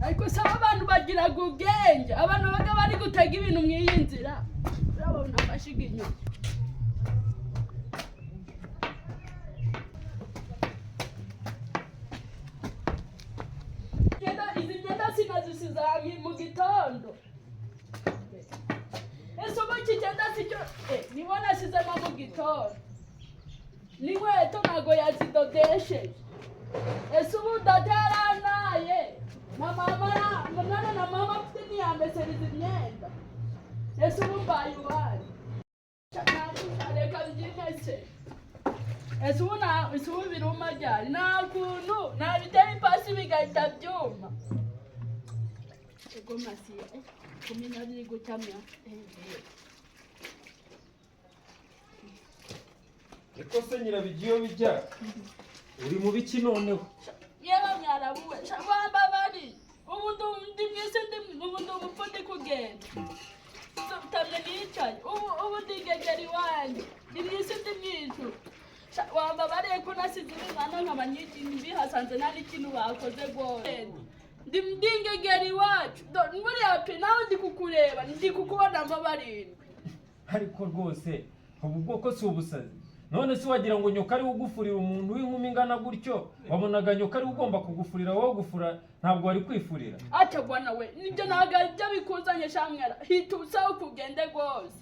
ariko saba abantu bagira ubwenge abantu baga bari gutega ibintu mwiyinzira urabona amashiga inyuma sinazisiza mu gitondo ese ubu kigenda sicyo nibona sizema mu gitondo n'inkweto ntago yazidodesheje ese ubu ndateranaye na mama afite ntiyambeseriza imyenda ese ubu mbaye ubaye reka byimese ese ubu biruma ryari nta kuntu nabitera ipasi bigahita byuma ego masiye kumenya biri gutamya eko se nyirabigiyo bijya uri mu biki noneho yewe mwarabuwe wamba bari ubu ndi mwese ubu ndi umupfundi kugenda utamye nicaye ubu ndigegera iwanjye ndi mwese ndi mwicu wamba bariye ko nasize umwana nkaba mbihasanze nta n'ikintu bakoze rwose ndi ndingegera iwacu nguriya pe nawe ndi kukureba ndi kukubonamo barindwi ariko rwose ubu bwoko si ubusazi none se wagira ngo nyoka ari ugufurira umuntu w'inkumi ingana gutyo wabonaga nyoka ari ugomba kugufurira wowe gufura ntabwo wari kwifurira atagwa nawe nibyo ntabwo aribyo bikuzanye shamwera hita usaho kugende rwose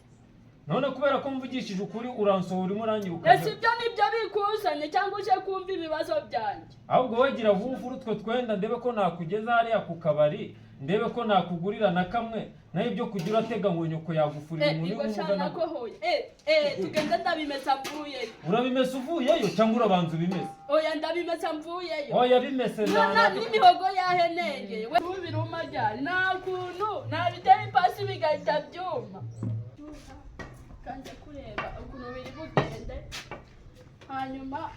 none kubera ko mvugishije ukuri uransohora urimo uranyiruka ese ibyo nibyo bikuzanye cyangwa uje kumva ibibazo byanjye ahubwo wagira vuba utwo twenda ndebe ko nakugeza hariya ku kabari ndebe ko nakugurira na kamwe nayo ibyo kugira atega ngo nyoko yagufurira umuntu w'umugana ko hoye tugende ndabimesa mvuyeyo urabimesa uvuyeyo cyangwa urabanza ubimese oya ndabimesa mvuyeyo oya bimese nana n'imihogo yahenengeye we biruma ryari nta kuntu nabitera ipasi bigahita byuma kanje kureba ukuntu biri bugende hanyuma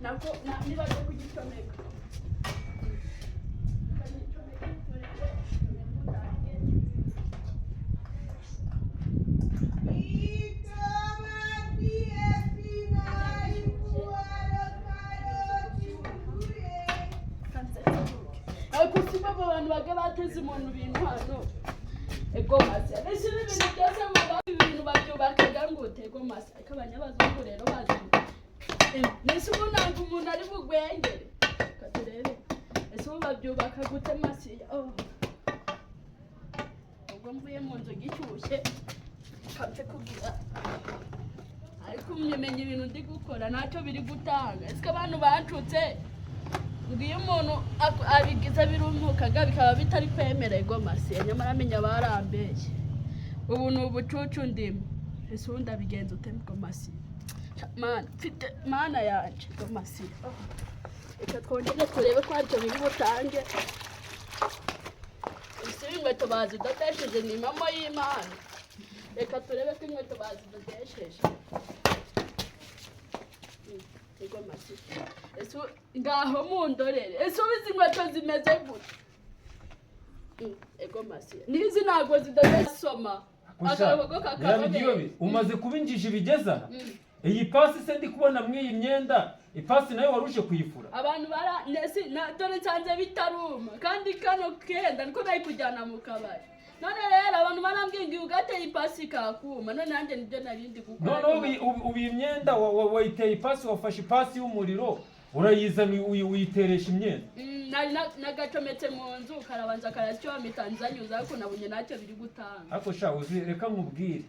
nako niba cyo kugitomeka abantu baga bateze umuntu ibintu hano ego masi ese ibintu byose ibintu babyubakaga ngute ego masi ariko abanyabazungu rero bazi nese ubu ntabwo umuntu ari bugwengere katurebe ese ubu babyubaka gute masi ubwo mvuye mu nzu gishyushye kapfe kugira ariko umenya ibintu ndi gukora ntacyo biri gutanga ese abantu bacutse ngiye umuntu abigize birumukaga bikaba bitari kwemererwa masi nyamara amenya barambeshye ubu ni ubucucu ndimo ese ubundi abigenza utemwe masi mana yanje masi reka twongere turebe ko aricyo biri butange ese inkweto bazidodesheje ni impamo y'Imana reka turebe ko inkweto bazidodesheje ego masi ese ngaho mundorere ese ubizi inkweto zimeze gute ego masi nizi ntabwo zidodesoma akagogo kakabone umaze kubinjisha ibigeza iyi pasi se ndi kubona mw'iyi myenda ipasi nayo waruje kuyifura abantu bara nesi dore nsanze bitaruma kandi kano kenda niko nayi kujyana mu kabari none rero abantu barambwingi ugateye ipasi kakuma none nanjye nibyo narindi gukora none ubi imyenda wayiteye ipasi wafashe ipasi y'umuriro urayizana uyiteresha imyenda nagacometse mu nzu karabanza karacyo mitanzanyuza ko nabunye nacyo biri gutanga ariko sha uzi reka nkubwire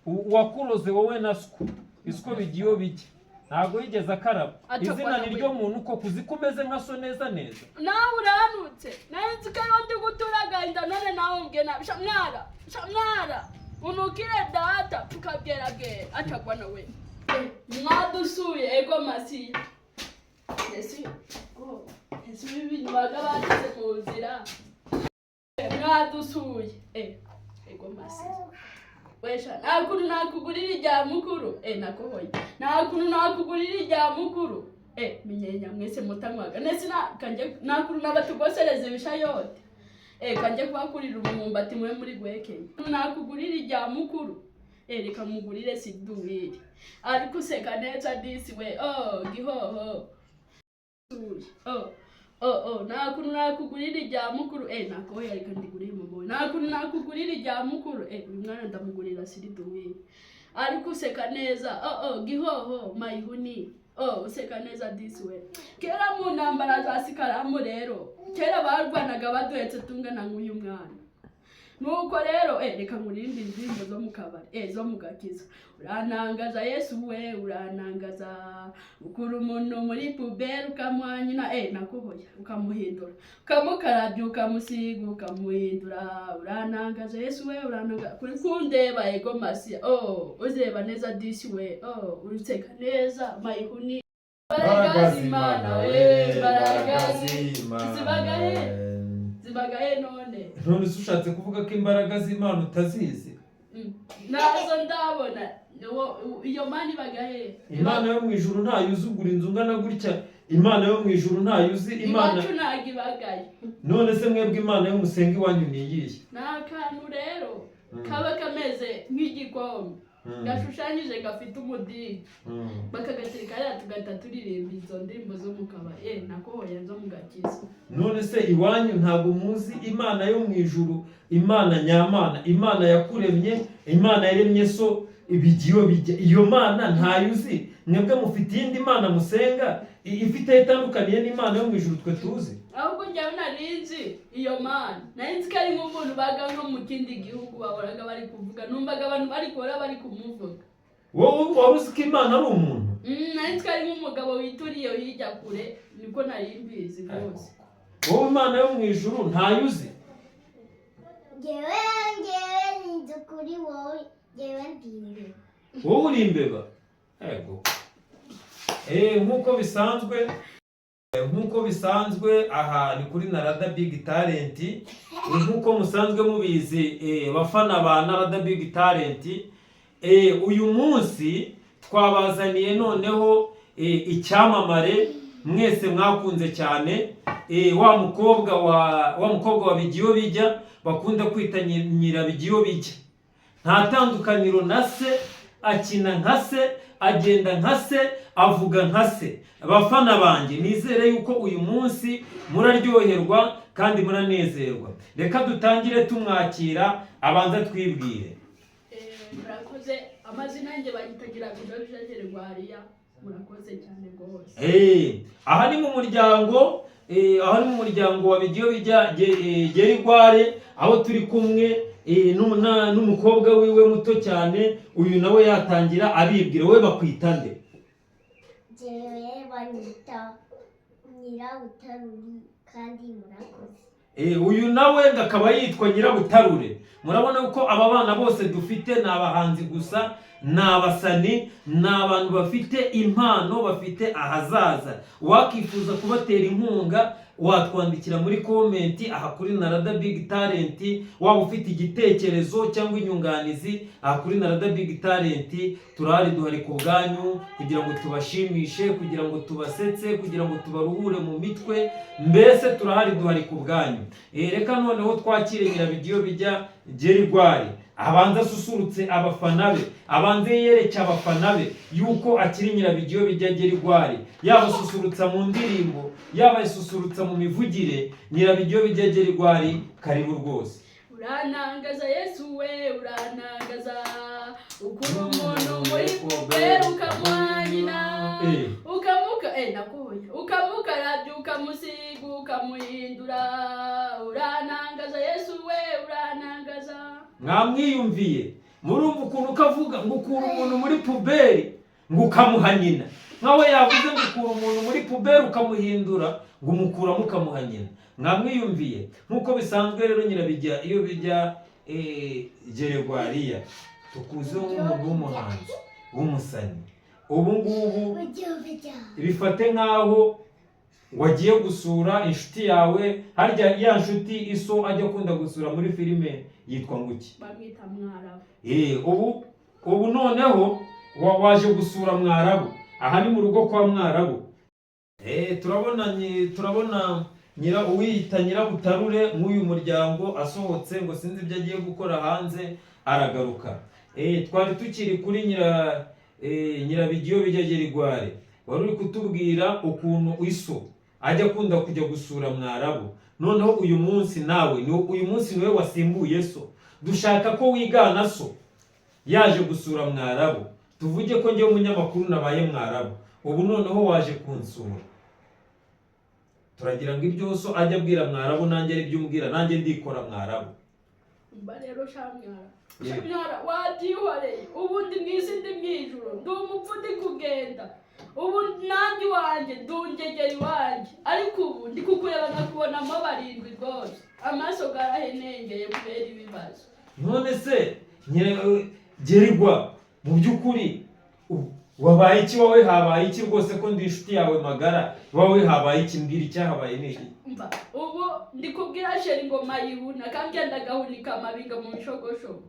wakuroze wowe na isiko bigiyo biki ntago yigeze akaraba izina ni ryo muntu uko kuzikumeze nka so neza nawe uranutse nanzi ko ndi guturagahinda none nawe mbwe nabi shamwara unukire data tukabgeragera acagwa nawe mwadusuye ego masi ese ibintu baga bagize mu nzira mwadusuye ego masi wesha nakuntu nakugurira ijya mukuru nakohoye nakuntu nakugurira ijya mukuru minyenya mwese mutanywaga nese nakuntu nabatugosereza ibishayote kanje kubakurira umumbati mwe muri gwekenya nakugurira ijya mukuru reka mugurire siduwiri ariko useka neza disi we gihoho nakuntu nakugurira irya mukuru nakoya reka ndigurire mama nakuntu nakugurira irya mukuru uyu mwana ndamugurira siriduwi ariko useka neza gihoho mayihuni useka neza this way kera mu ntambara za sikaramu rero kera barwanaga baduhetse tungana nk'uyu mwana nuko rero reka nkurinde indirimbo zo mu kabari zo mu gakiza uranangaza Yesu we uranangaza ukura umuntu muri puberi ukamuhanyina nakuhoya ukamuhindura ukamukarabya ukamusiga ukamuhindura uranangaza Yesu we uranangaza kuri kundeba ego masiya uzeba neza disi we uruseka neza mayihuni baragazimana we baragazimana zibagahe none se ushatse kuvuga ko imbaraga z'Imana utazizi nazo ndabona iyo Mana ibagahe Imana yo mu ijuru ntayuzi ugura inzu ngana gutya Imana yo mu ijuru ntayuzi Imana iwacu ntabwo ibagaye none se mwebwe Imana yo musenga iwanyu ni iyihe ni akantu rero kaba kameze nk'igikombe gashushanyije gafite umudiri bakagatereka rero tugahita turirimba izo ndirimbo zo mu kabari nakohoya zo mu gakiza none se iwanyu ntabwo muzi Imana yo mu ijuru Imana nyamana Imana yakuremye Imana yaremye so ibigiyo bijya iyo Mana ntayuzi mwebwe mufite iyindi Mana musenga ifite itandukaniye n'Imana yo mu ijuru twe tuzi ahubwo njyewe narinzi iyo Mana narinzi ko ari nk'umuntu baga nko mu kindi gihugu bahoraga bari kuvuga numvaga abantu bari kuhora bari kumuvuga wowe wari uzi ko Imana ari umuntu narinzi ko ari nk'umugabo wituriye hirya kure niko nari mbizi rwose wowe Imana yo mu ijuru ntayuzi ngewe ninzi kuri wowe ngewe ndimbeba wowe uri imbeba yego nk'uko bisanzwe aha ni kuri Narada Big Talent nk'uko musanzwe mubizi bafana ba Narada Big Talent uyu munsi twabazaniye noneho icyamamare mwese mwakunze cyane wa mukobwa wa bigiyo bijya bakunda kwita nyirabigiyo bijya nta tandukaniro na se akina nka se agenda nka se avuga nka se bafana banjye nizere yuko uyu munsi muraryoherwa kandi muranezerwa reka dutangire tumwakira abanza twibwire murakoze amazina yanjye bagitagira kudabijagere gwariya murakoze cyane rwose aha ni mu muryango wa bigiyo bijya Gerigware aho turi kumwe n'umukobwa wiwe muto cyane uyu nawe yatangira abibwira we bakwita nde ngewe banyita Nyirabutaruri kandi murakoze uyu nawe akaba yitwa Nyirabutarure murabona ko aba bana bose dufite ni abahanzi gusa ni abasani ni abantu bafite impano bafite ahazaza wakifuza kubatera inkunga watwandikira muri komenti aha kuri Narada Big Talent waba ufite igitekerezo cyangwa inyunganizi aha kuri Narada Big Talent turahari duhari ku bwanyu kugira ngo tubashimishe kugira ngo tubasetse kugira ngo tubaruhure mu mitwe mbese turahari duhari ku bwanyu reka noneho twakire nyirabigiyo bijya Gerigware abanza asusurutse abafana be abanze yereke abafana be yuko akiri nyirabigiyo bijya Gerigware yaba asusurutsa mu ndirimbo yaba asusurutsa mu mivugire nyirabigiyo bijya Gerigware karibu rwose uranangaza Yesu we uranangaza ukura umuntu muri puberi ukamuhanyina ukamukarabya ukamusiga ukamuhindura uranangaza Yesu we uranangaza mwamwiyumviye murumva ukuntu kavuga ngo ukura umuntu muri puberi ngo ukamuha nyina nkawe yavuze ngo ukura umuntu muri puberi ukamuhindura ngo umukuramo ukamuha nyina mwamwiyumviye nk'uko bisanzwe rero nyirabijya iyo bijya Gerigwariya tukuzeho nk'umuntu w'umuhanzi w'umusani ubu ngubu bifate nk'aho wagiye gusura inshuti yawe harya ya nshuti iso ajya akunda gusura muri filime yitwa nguki bamwita Mwarabu ubu noneho waje gusura Mwarabu aha ni mu rugo kwa Mwarabu turabona uwiyita Nyirabutarure nk'uyu muryango asohotse ngo sinzi ibyo agiye gukora hanze aragaruka twari tukiri kuri nyirabigiyo bijya Gerigware wari uri kutubwira ukuntu iso ajya akunda kujya gusura Mwarabu. Noneho uyu munsi nawe uyu munsi niwe wasimbuye so, dushaka ko wigana so yaje gusura Mwarabu. Tuvuge ko njye umunyamakuru nabaye Mwarabu, ubu noneho waje kunsura. Turagira ngo ibyo so ajya abwira Mwarabu nanjye ari byo umbwira, nanjye ndikora Mwarabu. Umva rero Shamwara, Shamwara wabyihoreye, ubundi mwisi ndi mwijuru, ndi umupfu ndi kugenda, ubu nanjye wanjye ndungegeri wanjye, ariko ubu ndi kukureba nkakubonamo barindwi rwose, amaso garahenengeye kubera ibibazo. None se Gerigwa, mu by'ukuri wabaye iki wowe? Habaye iki rwose ko ndi inshuti yawe magara? Wowe habaye iki? Mbwira icyahabaye niki? Umva ubu ndi kubwira Sheri ngo mayibuna kangenda gahunika amabinga mu mishogosho,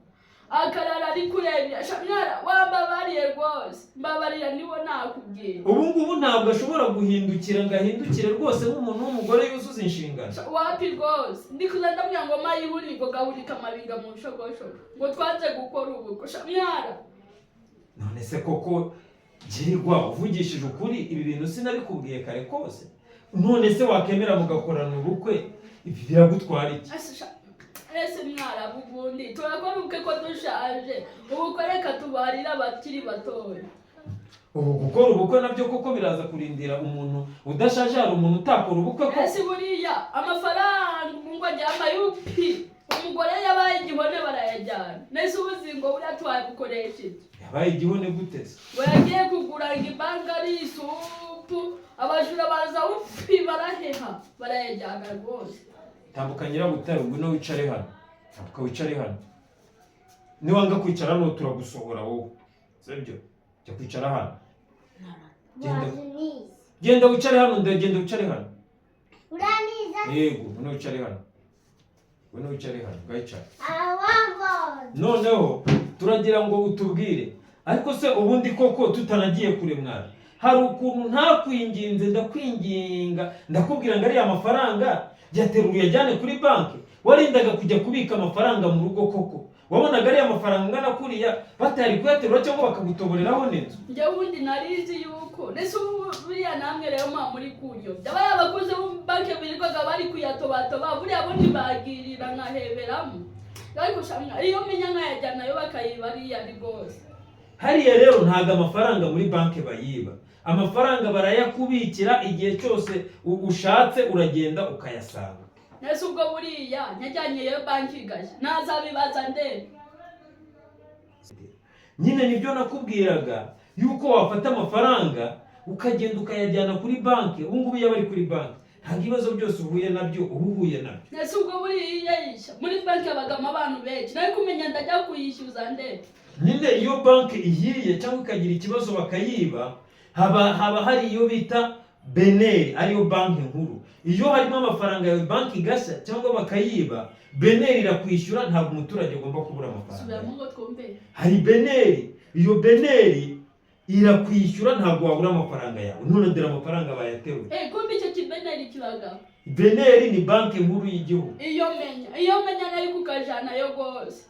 akarara ari kurebya. Shamwara wambabariye rwose, mbabarira nibo nakubwira. Ubu ngubu ntabwo ashobora guhindukira ngo ahindukire rwose nk'umuntu w'umugore yuzuza inshingano. Wapi rwose, ndi kuzenda mbwira ngo mayibuni ngo gahunika amabinga mu mishogosho ngo twanze gukora ubukwe. Shamwara none se koko Gerigwa, uvugishije ukuri ibi bintu sinabikubwiye kare kose? None se wakemera mugakorana ubukwe, ibi biragutwara iki? Ese Mwarabu ubundi turakora ubukwe ko dushaje, ubukwe reka tubarira abakiri batoya. Ubu gukora ubukwe nabyo koko biraza kurindira umuntu udashaje? Hari umuntu utakora ubukwe ko? Ese buriya amafaranga ngo ajya amayupi, umugore yabaye igihone barayajyana. Nese ubuzingo buriya twabukoresha iki? Yabaye igihone gute se? Wagiye kugura ibangari isupu, abajura baza upi baraheha barayajyana rwose. Tambuka Nyirabutare, ngwino wicare hano. Tambuka wicare hano. Niwanga kwicara hano turagusohora wowe. Sibyo? Jya kwicara hano. Genda wicare hano, ndagenda wicare hano. Uraniza? Yego, ngwino wicare hano. Ngwino wicare hano, gayicara. Awabo. Noneho turagira ngo utubwire, ariko se ubundi koko tutanagiye kure Mwara, hari ukuntu ntakwinginze ndakwinginga ndakubwira ngo ari amafaranga yateruye yajyane kuri banki, warindaga kujya kubika amafaranga mu rugo koko? Wabonaga ari amafaranga ngana kuriya batari kuyaterura cyangwa bakagutoboreraho n'inzu? Njye wundi narizi yuko nese buriya namwe rero mwa muri kunyo byabaye abakoze banki birirwaga bari kuyatobatoba, buriya bo ntibagirira nkaheberamo. Ariko Shamwara iyo menya nkayajyana nayo bakayiba ariya ari rwose. Hariya rero ntago amafaranga muri banki bayiba, amafaranga barayakubikira igihe cyose ushatse uragenda ukayasanga. Nese ubwo buriya nyajyanye yo banki gashya nazabibaza nde? Nyine nibyo nakubwiraga yuko wafata amafaranga ukagenda ukayajyana kuri banki. Ubu ngubu iyo bari kuri banki nta bibazo byose uhuye nabyo uhuye nabyo. Nese ubwo buriya yisha muri banki abagama abantu benshi, nawe kumenya ndajya kuyishyuza nde? Nyine iyo banki ihiye cyangwa ikagira ikibazo bakayiba, haba hari iyo bita beneri, ariyo banki nkuru. Iyo harimo amafaranga ya banki gashya cyangwa bakayiba, beneri irakwishyura, ntabwo umuturage agomba kubura amafaranga. Hari beneri, iyo beneri irakwishyura, ntabwo wabura amafaranga yawe. None dore amafaranga bayateruye. Kumbe icyo kibeneri kibaga? Beneri ni banki nkuru y'igihugu. Iyo menya nayo kukajana yo rwose.